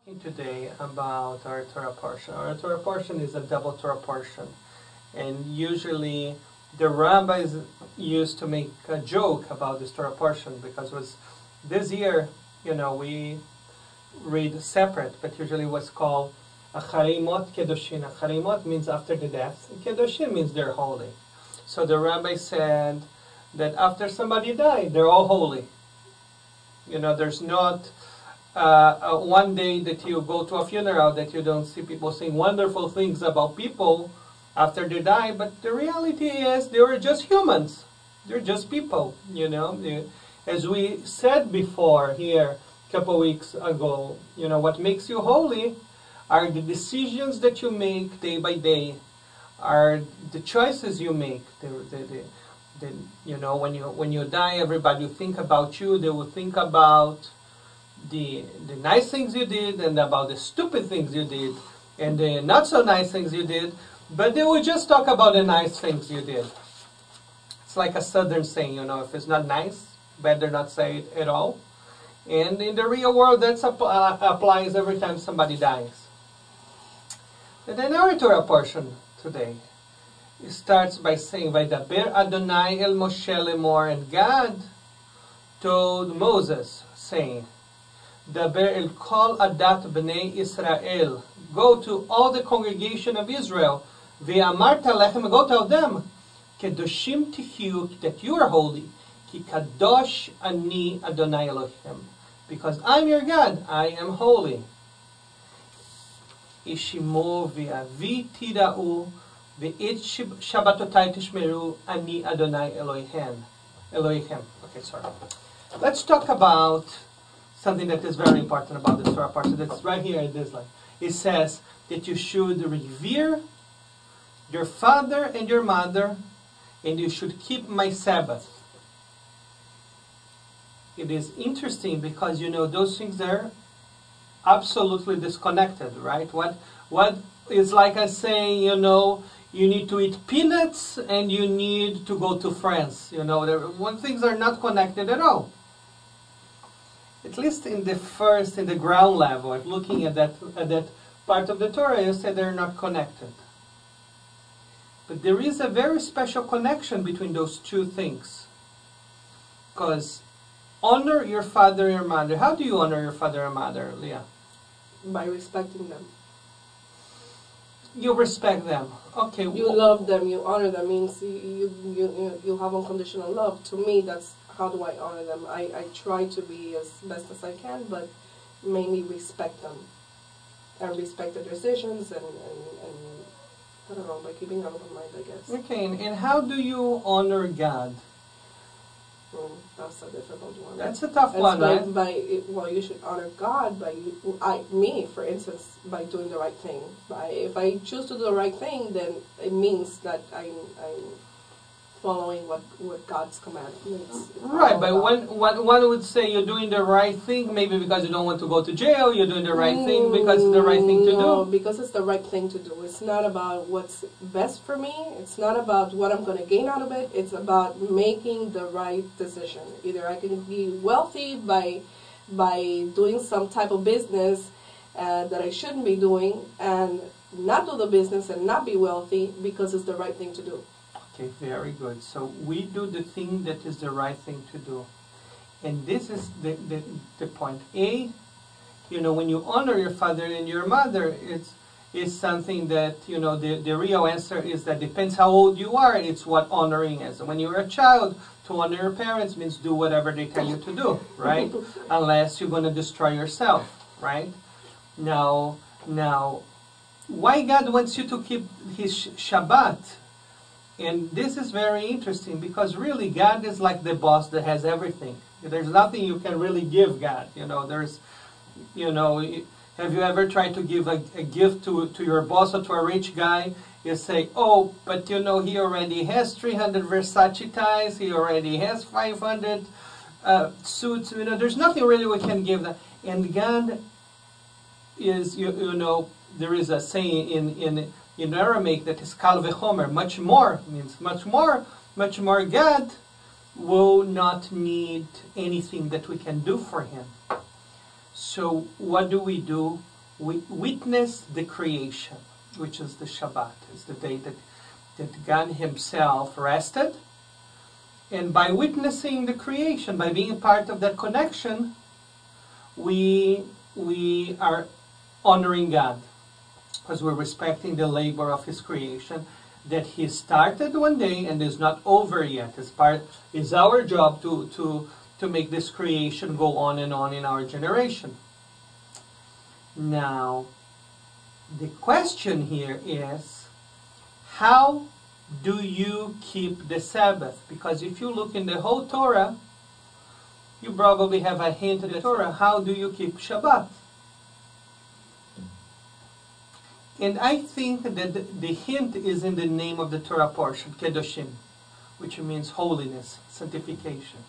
Today about our Torah portion. Our Torah portion is a double Torah portion, and usually the rabbis used to make a joke about this Torah portion because this year, we read separate, but usually what's called Acharimot Kedoshin. Acharimot means after the death, and Kedoshin means they're holy. So the rabbi said that after somebody died, they're all holy. There's not one day that you go to a funeral that you don't see people saying wonderful things about people after they die, but the reality is they were just humans. They're just people, As we said before here a couple weeks ago, what makes you holy are the decisions that you make day by day, are the choices you make. When you die, everybody will think about you. They will think about the nice things you did and about the stupid things you did and the not so nice things you did, but they will just talk about the nice things you did. It's like a southern saying, if it's not nice, better not say it at all. And in the real world, that applies every time somebody dies. And then our Torah portion today, it starts by saying, Vaydaber Adonai el Moshe lemor, and God told Moses, saying, Daber el kol adat bnei Israel, go to all the congregation of Israel, ve'amarta lechem, go tell them, kedoshim tihiu, that you are holy, ki kadosh ani Adonai Elohim, because I'm your God, I am holy. Ishimo ve'avi tida'u, ve'it shabbatotai tishmeru, ani Adonai Elohim. Okay, sorry. Let's talk about something that is very important about the Torah portion. That's right here in this line. It says that you should revere your father and your mother, and you should keep my Sabbath. It is interesting because those things are absolutely disconnected, right? What is like us saying, you need to eat peanuts and you need to go to France. One things are not connected at all. At least in the ground level, of looking at that part of the Torah, you say they're not connected. But there is a very special connection between those two things. Because honor your father and your mother. How do you honor your father and mother, Leah? By respecting them. You respect them. Okay. You love them, you honor them, means you have unconditional love. To me, that's how do I honor them. I try to be as best as I can, but mainly respect them. And respect their decisions and I don't know, by keeping an open mind, I guess. Okay, and how do you honor God? That's a difficult one. That's a tough one, right? Well, you should honor God by me, for instance, by doing the right thing. If I choose to do the right thing, then it means that I'm following what God's commandments. Right, but one would say you're doing the right thing, maybe because you don't want to go to jail. You're doing the right thing because it's the right thing to do. No, because it's the right thing to do. It's not about what's best for me. It's not about what I'm going to gain out of it. It's about making the right decision. Either I can be wealthy by doing some type of business that I shouldn't be doing, and not do the business and not be wealthy because it's the right thing to do. Okay, very good. So we do the thing that is the right thing to do. And this is the point. When you honor your father and your mother, it's something that, the real answer is that depends how old you are, it's what honoring is. When you're a child, to honor your parents means do whatever they tell you to do, right? Unless you're going to destroy yourself, right? Now, why God wants you to keep His Shabbat? And this is very interesting because really God is like the boss that has everything. There's nothing you can really give God. Have you ever tried to give a gift to your boss or to a rich guy? You say, oh, but he already has 300 Versace ties. He already has 500 suits. There's nothing really we can give that. And God is, there is a saying in Aramaic that is kal v'chomer, much more, means much more God will not need anything that we can do for Him. So what do? we witness the creation, which is the Shabbat. It's the day that God himself rested. And by witnessing the creation, by being part of that connection, we are honoring God, because we're respecting the labor of his creation that he started one day and is not over yet. It's our job to make this creation go on in our generation. Now, the question here is, how do you keep the Sabbath? Because if you look in the whole Torah, you probably have a hint in the Torah. How do you keep Shabbat? And I think that the hint is in the name of the Torah portion, Kedoshim, which means holiness, sanctification.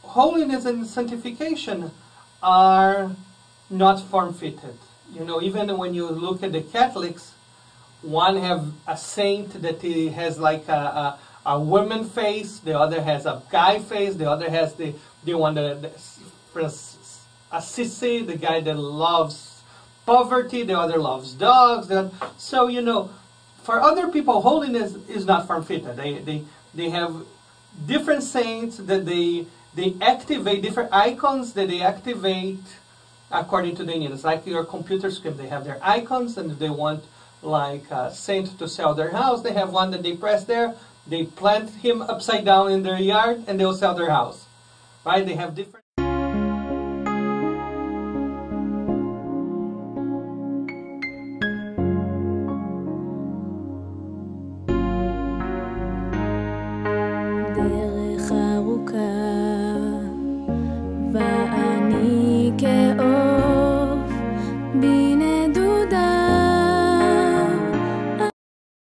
Holiness and sanctification are not form-fitted. You know, even when you look at the Catholics, one have a saint that he has like a woman face, the other has a guy face, the other has the one that Assisi, the guy that loves poverty, the other loves dogs. So, you know, for other people, holiness is not form-fitted. They have different saints that they activate, different icons that they activate according to their needs. Like your computer screen, they have their icons, and if they want like a saint to sell their house, they have one that they press there, they plant him upside down in their yard, and they'll sell their house. Right? They have different